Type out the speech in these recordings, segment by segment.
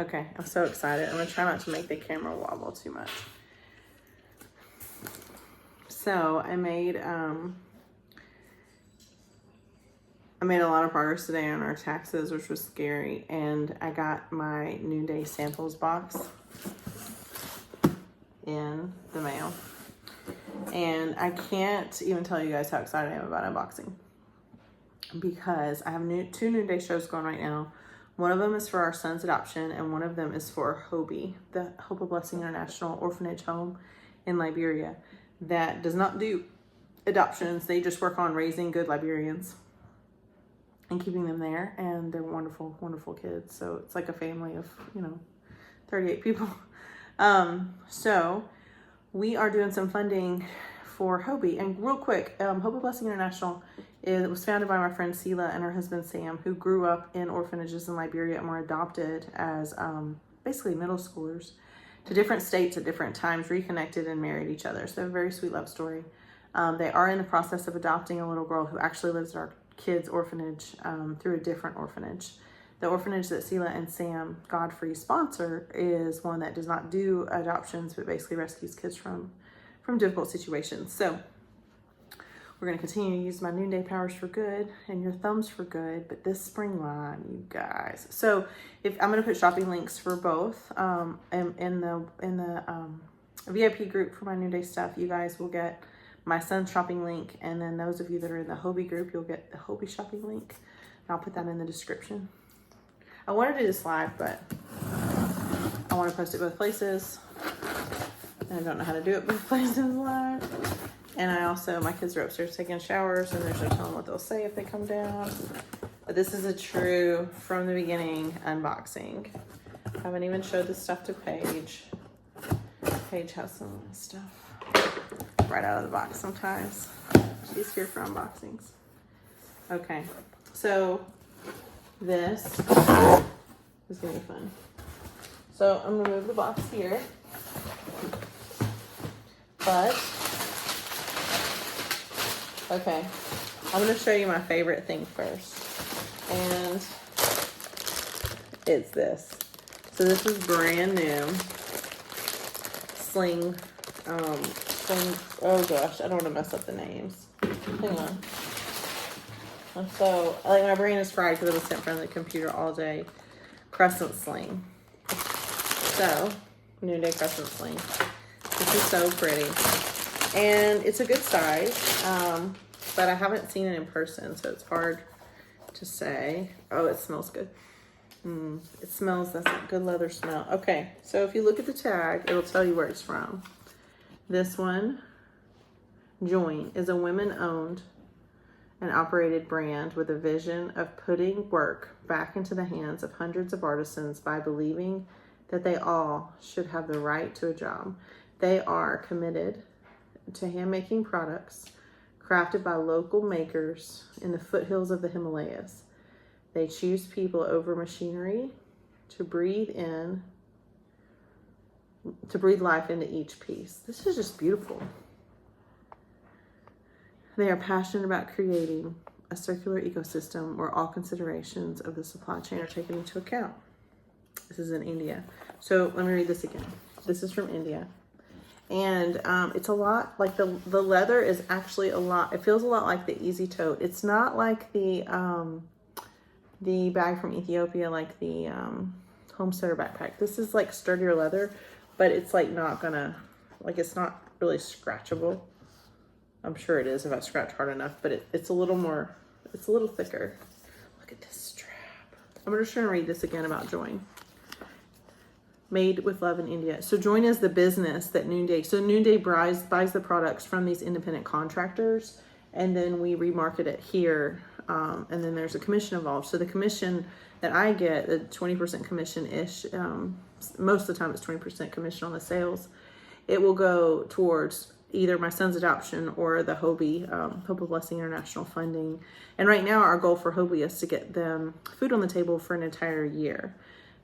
Okay, I'm so excited. I'm gonna try not to make the camera wobble too much. So I made a lot of progress today on our taxes, which was scary, and I got my Noonday samples box in the mail. And I can't even tell you guys how excited I am about unboxing, because I have two Noonday shows going right now. One of them is for our son's adoption, and one of them is for HOBI, the Hope of Blessing International Orphanage Home in Liberia, that does not do adoptions. They just work on raising good Liberians and keeping them there, and they're wonderful, wonderful kids. So it's like a family of, 38 people. So we are doing some funding for HOBI. And real quick, Hope of Blessing International was founded by my friend Sela and her husband Sam, who grew up in orphanages in Liberia and were adopted as basically middle schoolers to different states at different times, reconnected and married each other. So a very sweet love story. They are in the process of adopting a little girl who actually lives at our kids' orphanage through a different orphanage. The orphanage that Sela and Sam Godfrey sponsor is one that does not do adoptions, but basically rescues kids from difficult situations. So we're going to continue to use my Noonday powers for good and your thumbs for good, but this spring line, you guys. So if I'm going to put shopping links for both in the VIP group for my Noonday stuff, you guys will get my son's shopping link, and then those of you that are in the HOBI group, you'll get the HOBI shopping link. And I'll put that in the description. I wanted to do this live, but I want to post it both places. And I don't know how to do it both places live. And I also, my kids are upstairs taking showers, and there's no telling what they'll say if they come down. But this is a true, from the beginning, unboxing. I haven't even showed this stuff to Paige. Paige has some of this stuff right out of the box sometimes. She's here for unboxings. Okay, so this is gonna be fun. So I'm gonna move the box here. But, okay, I'm gonna show you my favorite thing first. And it's this. So this is brand new. Sling, oh gosh, I don't want to mess up the names. Hang on. So, like, my brain is fried because I was sitting in front of the computer all day. Crescent sling. So, Noonday crescent sling. This is so pretty. And it's a good size, but I haven't seen it in person, so it's hard to say. Oh, it smells good. It smells, that's a good leather smell. Okay, so if you look at the tag, it'll tell you where it's from. This one, Join, is a women-owned and operated brand with a vision of putting work back into the hands of hundreds of artisans by believing that they all should have the right to a job. They are committed to handmaking products crafted by local makers in the foothills of the Himalayas. They choose people over machinery to breathe life into each piece. This is just beautiful. They are passionate about creating a circular ecosystem where all considerations of the supply chain are taken into account. This is in India. So let me read this again. This is from India. And it's a lot, like the leather is actually a lot, it feels a lot like the Easy Tote. It's not like the bag from Ethiopia, like the homesteader backpack. This is like sturdier leather, but it's like not gonna, like it's not really scratchable. I'm sure it is if I scratch hard enough, but it's a little more, it's a little thicker. Look at this strap. I'm just trying to read this again about Join. Made with love in India. So Join is the business that Noonday, so Noonday buys the products from these independent contractors, and then we remarket it here, and then there's a commission involved. So the commission that I get, the 20% commission-ish, most of the time it's 20% commission on the sales, it will go towards either my son's adoption or the HOBI, Hope of Blessing International funding. And right now our goal for HOBI is to get them food on the table for an entire year,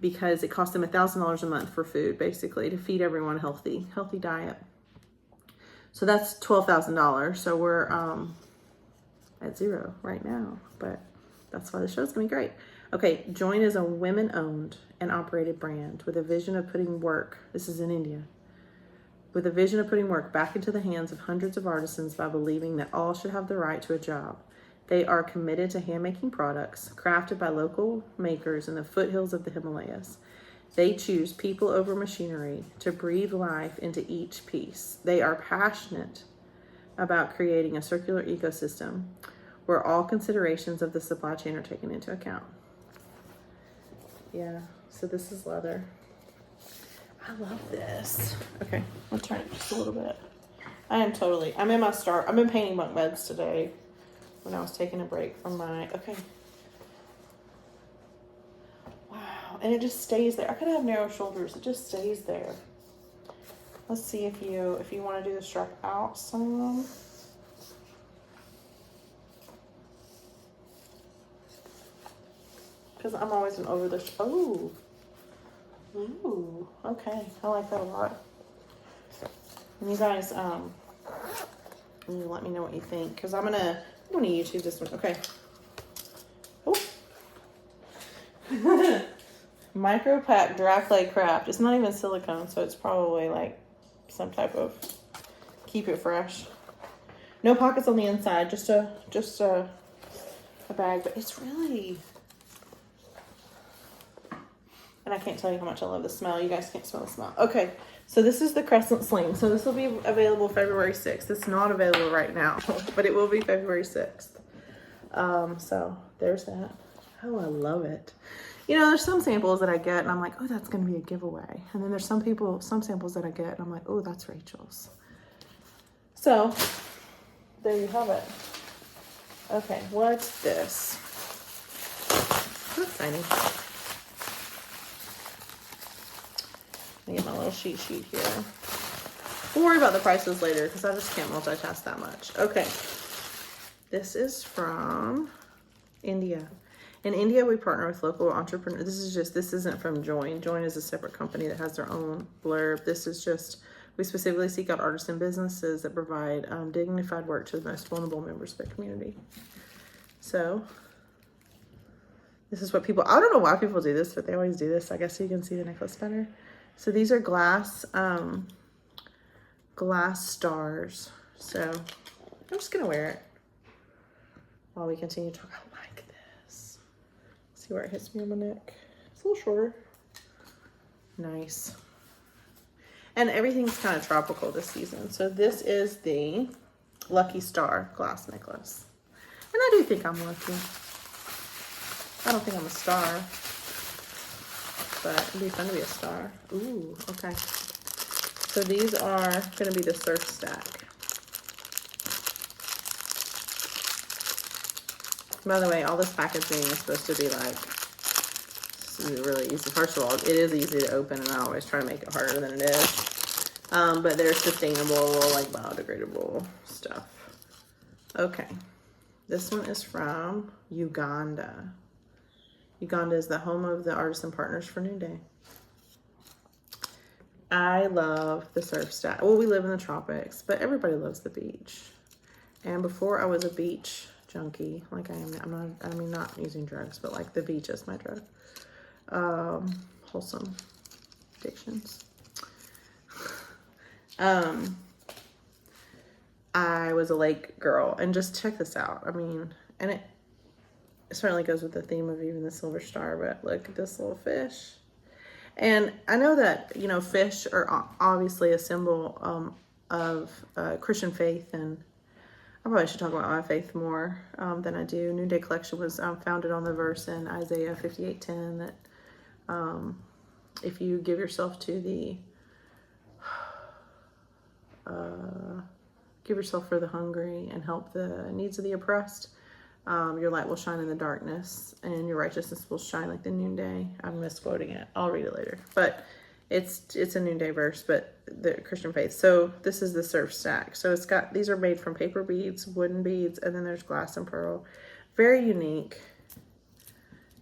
because it costs them $1,000 a month for food, basically, to feed everyone a healthy diet. So that's $12,000. So we're at zero right now, but that's why the show's gonna be great. Okay, Join is a women-owned and operated brand with a vision of putting work, this is in India, with a vision of putting work back into the hands of hundreds of artisans by believing that all should have the right to a job. They are committed to handmaking products crafted by local makers in the foothills of the Himalayas. They choose people over machinery to breathe life into each piece. They are passionate about creating a circular ecosystem where all considerations of the supply chain are taken into account. Yeah, so this is leather. I love this. Okay, I'll turn it just a little bit. I'm in painting bunk beds today when I was taking a break from my, okay. Wow, and it just stays there. I could have narrow shoulders, it just stays there. Let's see if you want to do the strap out some. Because I'm always an over the, oh. Ooh, okay, I like that a lot. And you guys, you let me know what you think, because I'm gonna YouTube this one. Okay. Oh. Micro pack dry clay craft. It's not even silicone, so it's probably like some type of keep it fresh. No pockets on the inside, just a bag, but it's really. And I can't tell you how much I love the smell. You guys can't smell the smell. Okay, so this is the crescent sling. So this will be available February 6th. It's not available right now, but it will be February 6th. So there's that. Oh, I love it. You know, there's some samples that I get and I'm like, oh, that's going to be a giveaway. And then there's some samples that I get and I'm like, oh, that's Rachel's. So there you have it. Okay, what's this? So exciting. Let me get my little cheat sheet here. We'll worry about the prices later because I just can't multitask that much. Okay. This is from India. In India, we partner with local entrepreneurs. This isn't from Join. Join is a separate company that has their own blurb. This is just, we specifically seek out artisan businesses that provide dignified work to the most vulnerable members of the community. So this is what people, I don't know why people do this, but they always do this. I guess so you can see the necklace better. So these are glass stars. So I'm just gonna wear it while we continue to talk. I like this. See where it hits me on my neck. It's a little shorter. Nice. And everything's kind of tropical this season. So this is the Lucky Star glass necklace. And I do think I'm lucky. I don't think I'm a star, but it'd be fun to be a star. Ooh, okay. So these are gonna be the surf stack. By the way, all this packaging is supposed to be like, this is really easy. First of all, it is easy to open and I always try to make it harder than it is. But they're sustainable, like biodegradable stuff. Okay, this one is from Uganda. Uganda is the home of the artisan partners for Noonday. I love the surf stack. Well, we live in the tropics, but everybody loves the beach. And before I was a beach junkie, like I am now. I mean, not using drugs, but like the beach is my drug. Wholesome addictions. I was a lake girl, and just check this out. I mean, and it certainly goes with the theme of even the silver star, but look at this little fish. And I know that, you know, fish are obviously a symbol of Christian faith, and I probably should talk about my faith more than I do. Noonday Collection was founded on the verse in Isaiah 58:10 that if you give yourself to the give yourself for the hungry and help the needs of the oppressed, your light will shine in the darkness and your righteousness will shine like the noonday. I'm misquoting it. I'll read it later. But it's a noonday verse, but the Christian faith. So this is the surf stack. So it's got, these are made from paper beads, wooden beads, and then there's glass and pearl. Very unique.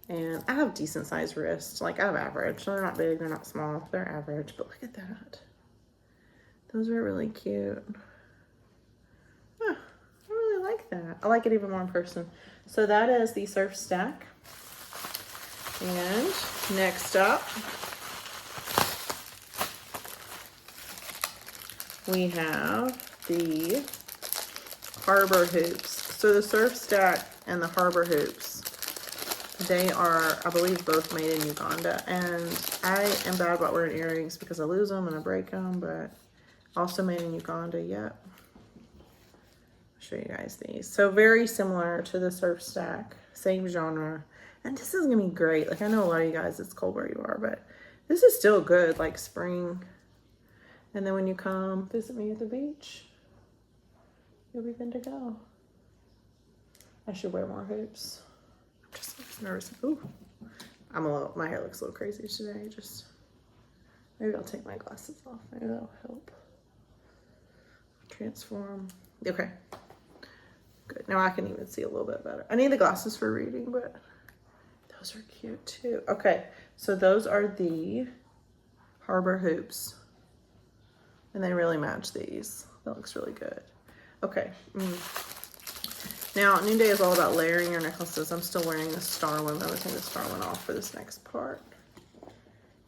And I have decent sized wrists. Like I have average. So they're not big, they're not small. They're average. But look at that. Those are really cute. Huh, I really like that. I like it even more in person. So that is the surf stack. And next up, we have the Harbor hoops. So the Surf Stack and the Harbor hoops, they are, I believe, both made in Uganda. And I am bad about wearing earrings because I lose them and I break them, but also made in Uganda. Yep. I'll show you guys these. So very similar to the Surf Stack, same genre. And this is gonna be great. Like, I know a lot of you guys, it's cold where you are, but this is still good, like spring. And then when you come visit me at the beach, you'll be good to go. I should wear more hoops. I'm just nervous. Ooh, my hair looks a little crazy today. Maybe I'll take my glasses off. Maybe that'll help. Transform. Okay, good. Now I can even see a little bit better. I need the glasses for reading, but those are cute too. Okay, so those are the Harbor hoops. And they really match these. That looks really good. Okay. Now, Noonday is all about layering your necklaces. I'm still wearing the star one. I'm going to take the star one off for this next part.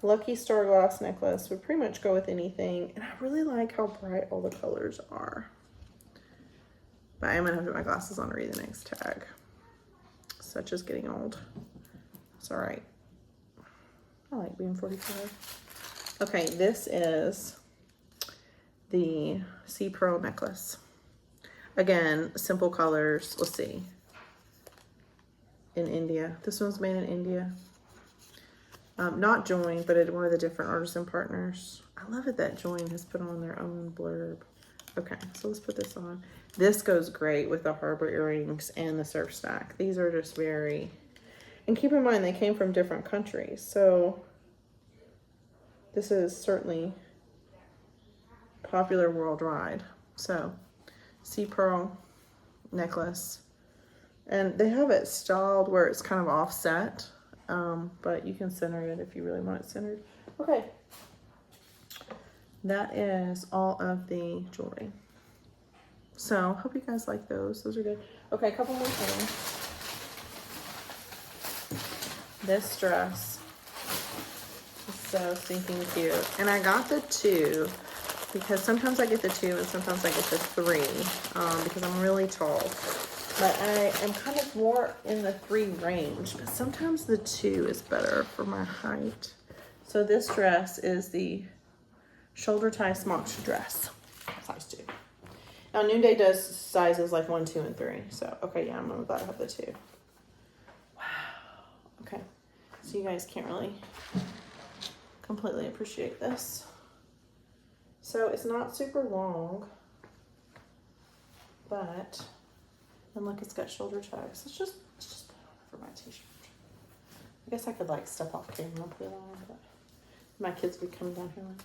Lucky Star glass necklace would pretty much go with anything. And I really like how bright all the colors are. But I am going to have to put my glasses on to read the next tag. Such as getting old. It's all right. I like being 45. Okay, this is the Sea Pearl necklace. Again, simple colors. Let's see. In India. This one's made in India. Not Join, but at one of the different artisan partners. I love it that Join has put on their own blurb. Okay, so let's put this on. This goes great with the Harbor earrings and the Surf Stack. These are just very... And keep in mind, they came from different countries. So this is certainly popular worldwide. So Sea Pearl necklace, and they have it styled where it's kind of offset, but you can center it if you really want it centered. Okay, that is all of the jewelry. So hope you guys like those. Those are good. Okay, a couple more things. This dress is so stinking cute, and I got the 2 because sometimes I get the 2 and sometimes I get the 3 because I'm really tall. But I am kind of more in the 3 range, but sometimes the 2 is better for my height. So this dress is the shoulder tie smocked dress, size 2. Now Noonday does sizes like 1, 2, and 3. So, okay, yeah, I'm really glad I have the 2. Wow. Okay, so you guys can't really completely appreciate this. So it's not super long, but then look, it's got shoulder tags. Let's just put it on for my t-shirt. I guess I could like step off camera and put it on, but my kids would come down here like,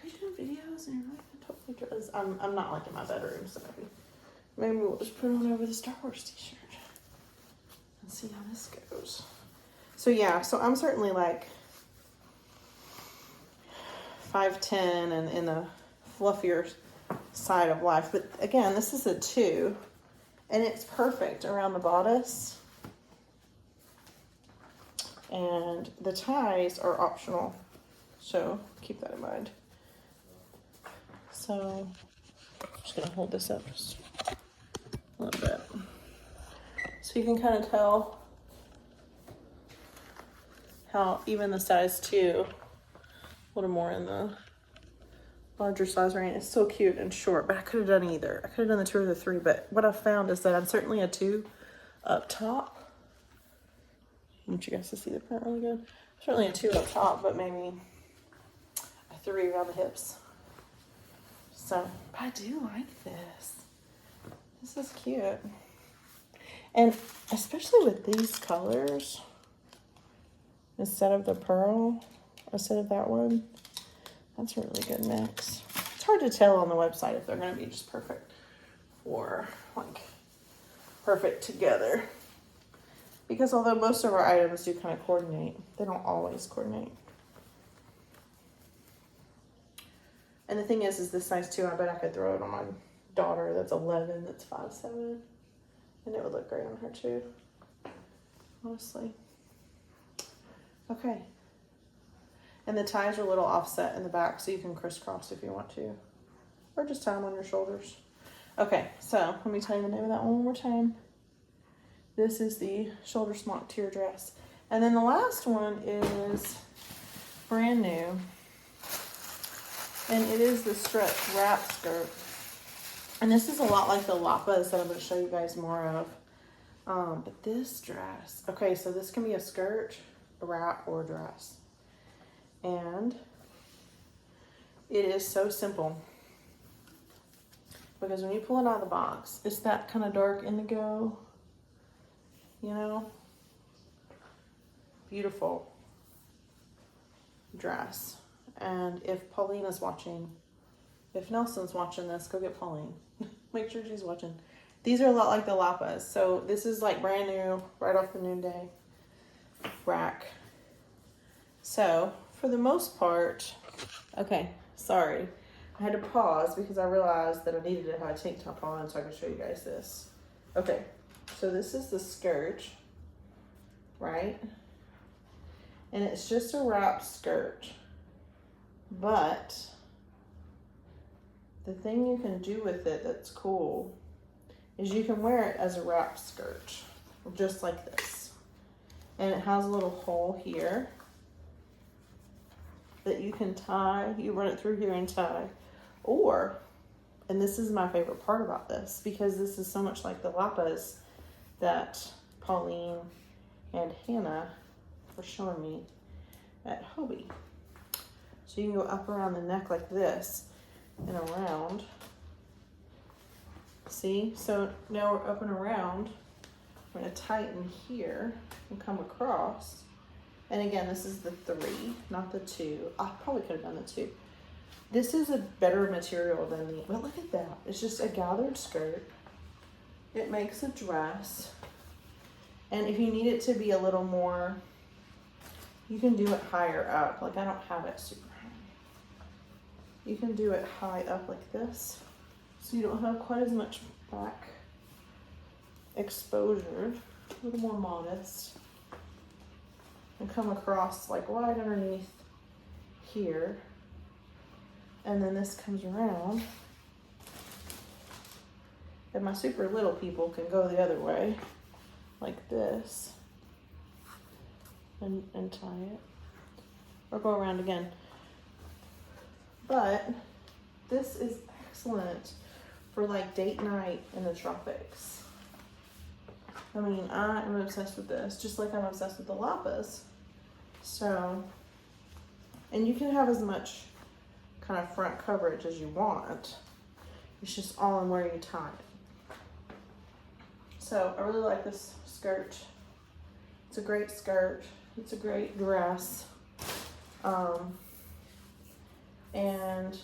are you doing videos? And you're like, I'm totally dressed. I'm not like in my bedroom, so maybe we'll just put it on over the Star Wars t-shirt and see how this goes. So yeah, so I'm certainly like 5'10" and in the fluffier side of life, but again, this is a 2 and it's perfect around the bodice, and the ties are optional, so keep that in mind. So I'm just gonna hold this up just a little bit so you can kind of tell how even the size 2, a little more in the larger size range. It's so cute and short, but I could have done either. I could have done the 2 or the 3, but what I've found is that I'm certainly a 2 up top. I want you guys to see the print really good. Certainly a 2 up top, but maybe a 3 around the hips. So, but I do like this. This is cute. And especially with these colors, instead of the pearl, instead of that one, that's a really good mix. It's hard to tell on the website if they're going to be just perfect or like perfect together. Because although most of our items do kind of coordinate, they don't always coordinate. And the thing is this size 2, I bet I could throw it on my daughter that's 11, that's 5'7", and it would look great on her too, honestly. Okay. And the ties are a little offset in the back, so you can crisscross if you want to. Or just tie them on your shoulders. Okay, so let me tell you the name of that one more time. This is the shoulder smock tier dress. And then the last one is brand new. And it is the stretch wrap skirt. And this is a lot like the Lapas that I'm going to show you guys more of. But this dress, okay, so this can be a skirt, a wrap, or a dress. And it is so simple. Because when you pull it out of the box, it's that kind of dark indigo, you know? Beautiful dress. And if Pauline is watching, if Nelson's watching this, go get Pauline. Make sure she's watching. These are a lot like the Lapas. So this is like brand new, right off the Noonday rack. So for the most part, okay, sorry. I had to pause because I realized that I needed to have a tank top on so I could show you guys this. Okay, so this is the skirt, right? And it's just a wrap skirt. But the thing you can do with it that's cool is you can wear it as a wrap skirt, just like this. And it has a little hole here that you can tie. You run it through here and tie. Or, and this is my favorite part about this, because this is so much like the Lapas that Pauline and Hannah were showing me at HOBI. So you can go up around the neck like this and around. See? So now we're up and around. We're going to tighten here and come across. And again, this is the 3, not the 2. I probably could have done the 2. This is a better material than the, but look at that. It's just a gathered skirt. It makes a dress. And if you need it to be a little more, you can do it higher up. Like I don't have it super high. You can do it high up like this. So you don't have quite as much back exposure. A little more modest. And come across like wide underneath here. And then this comes around. And my super little people can go the other way, like this, and tie it. Or go around again. But this is excellent for like date night in the tropics. I mean, I am obsessed with this, just like I'm obsessed with the Lapas. So, and you can have as much kind of front coverage as you want. It's just all in where you tie it. So I really like this skirt. It's a great skirt. It's a great dress. And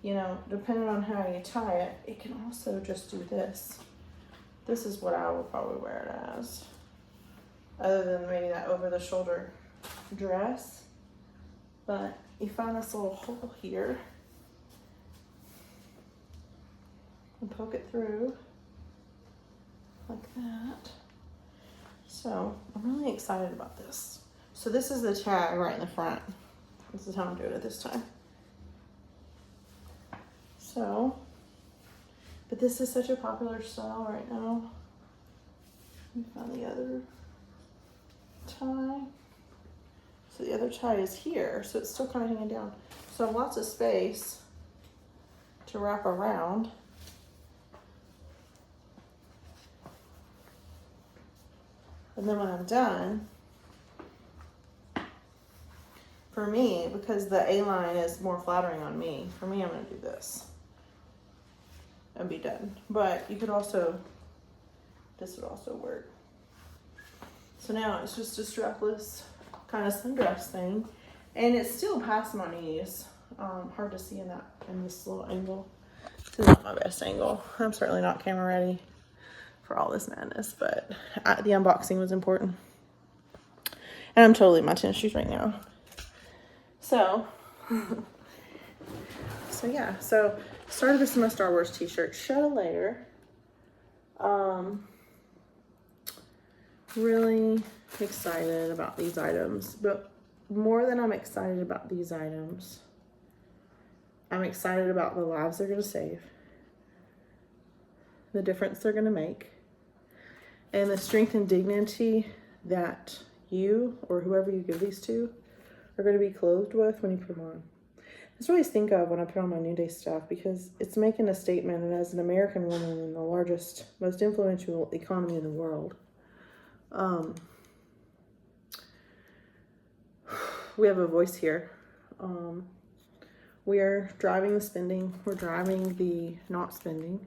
you know, depending on how you tie it, it can also just do this. This is what I would probably wear it as. Other than maybe that over the shoulder dress. But you find this little hole here and poke it through like that. So I'm really excited about this. So this is the tag right in the front. This is how I'm doing it this time. So, but this is such a popular style right now. Let me find the other tie. So the other tie is here, so it's still kind of hanging down. So I have lots of space to wrap around. And then when I'm done, for me, because the A-line is more flattering on me, for me, I'm gonna do this and be done. But you could also, this would also work. So now it's just a strapless kind of sundress thing, and it's still past my knees. Hard to see in this little angle. This is not my best angle. I'm certainly not camera ready for all this madness, but the unboxing was important. And I'm totally in my tennis shoes right now. So, yeah. So started this in my Star Wars t-shirt. Shed a layer. really excited about these items, but more than I'm excited about these items, I'm excited about the lives they're going to save, the difference they're going to make, and the strength and dignity that you or whoever you give these to are going to be clothed with when you put them on. That's what I always think of when I put on my Noonday stuff, because it's making a statement. And as an American woman in the largest, most influential economy in the world, we have a voice here. We are driving the spending. We're driving the not spending.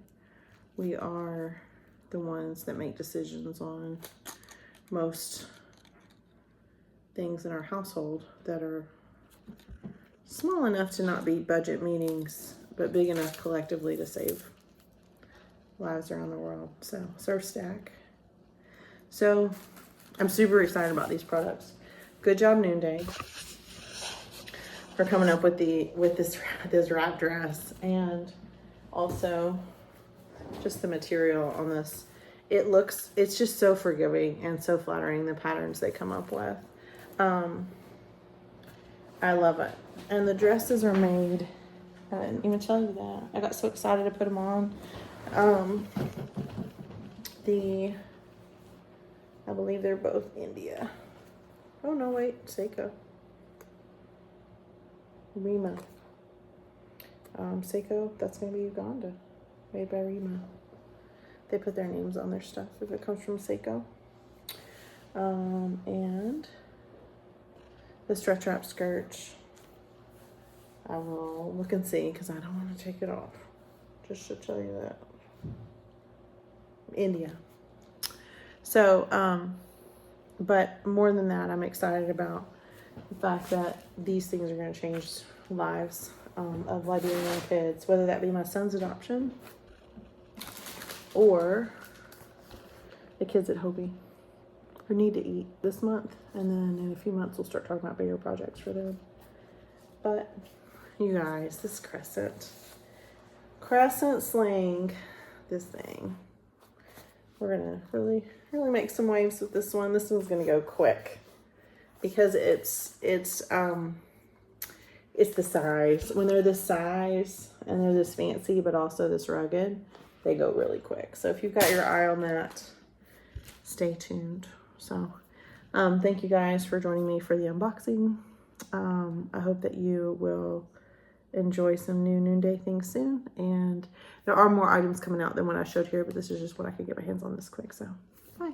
We are the ones that make decisions on most things in our household that are small enough to not be budget meetings, but big enough collectively to save lives around the world. So, Surf Stack. So, I'm super excited about these products. Good job, Noonday, for coming up with this wrap dress, and also just the material on this. It's just so forgiving and so flattering, the patterns they come up with. I love it. And the dresses are made, I didn't even tell you that. I got so excited to put them on. I believe they're both India. Oh no, wait, Seiko. Rima. Seiko, that's gonna be Uganda. Made by Rima. They put their names on their stuff if it comes from Seiko. And the stretch wrap skirt, I will look and see, because I don't want to take it off. Just to tell you that. India. So, but more than that, I'm excited about the fact that these things are going to change lives of Liberian kids, whether that be my son's adoption or the kids at HOBI who need to eat this month, and then in a few months we'll start talking about bigger projects for them. But you guys, this crescent sling, this thing, we're gonna really make some waves with this one. This one's gonna go quick because it's the size. When they're this size and they're this fancy but also this rugged, they go really quick. So if you've got your eye on that, stay tuned. So thank you guys for joining me for the unboxing. I hope that you will enjoy some new Noonday things soon. And there are more items coming out than what I showed here, but this is just what I could get my hands on this quick. So bye.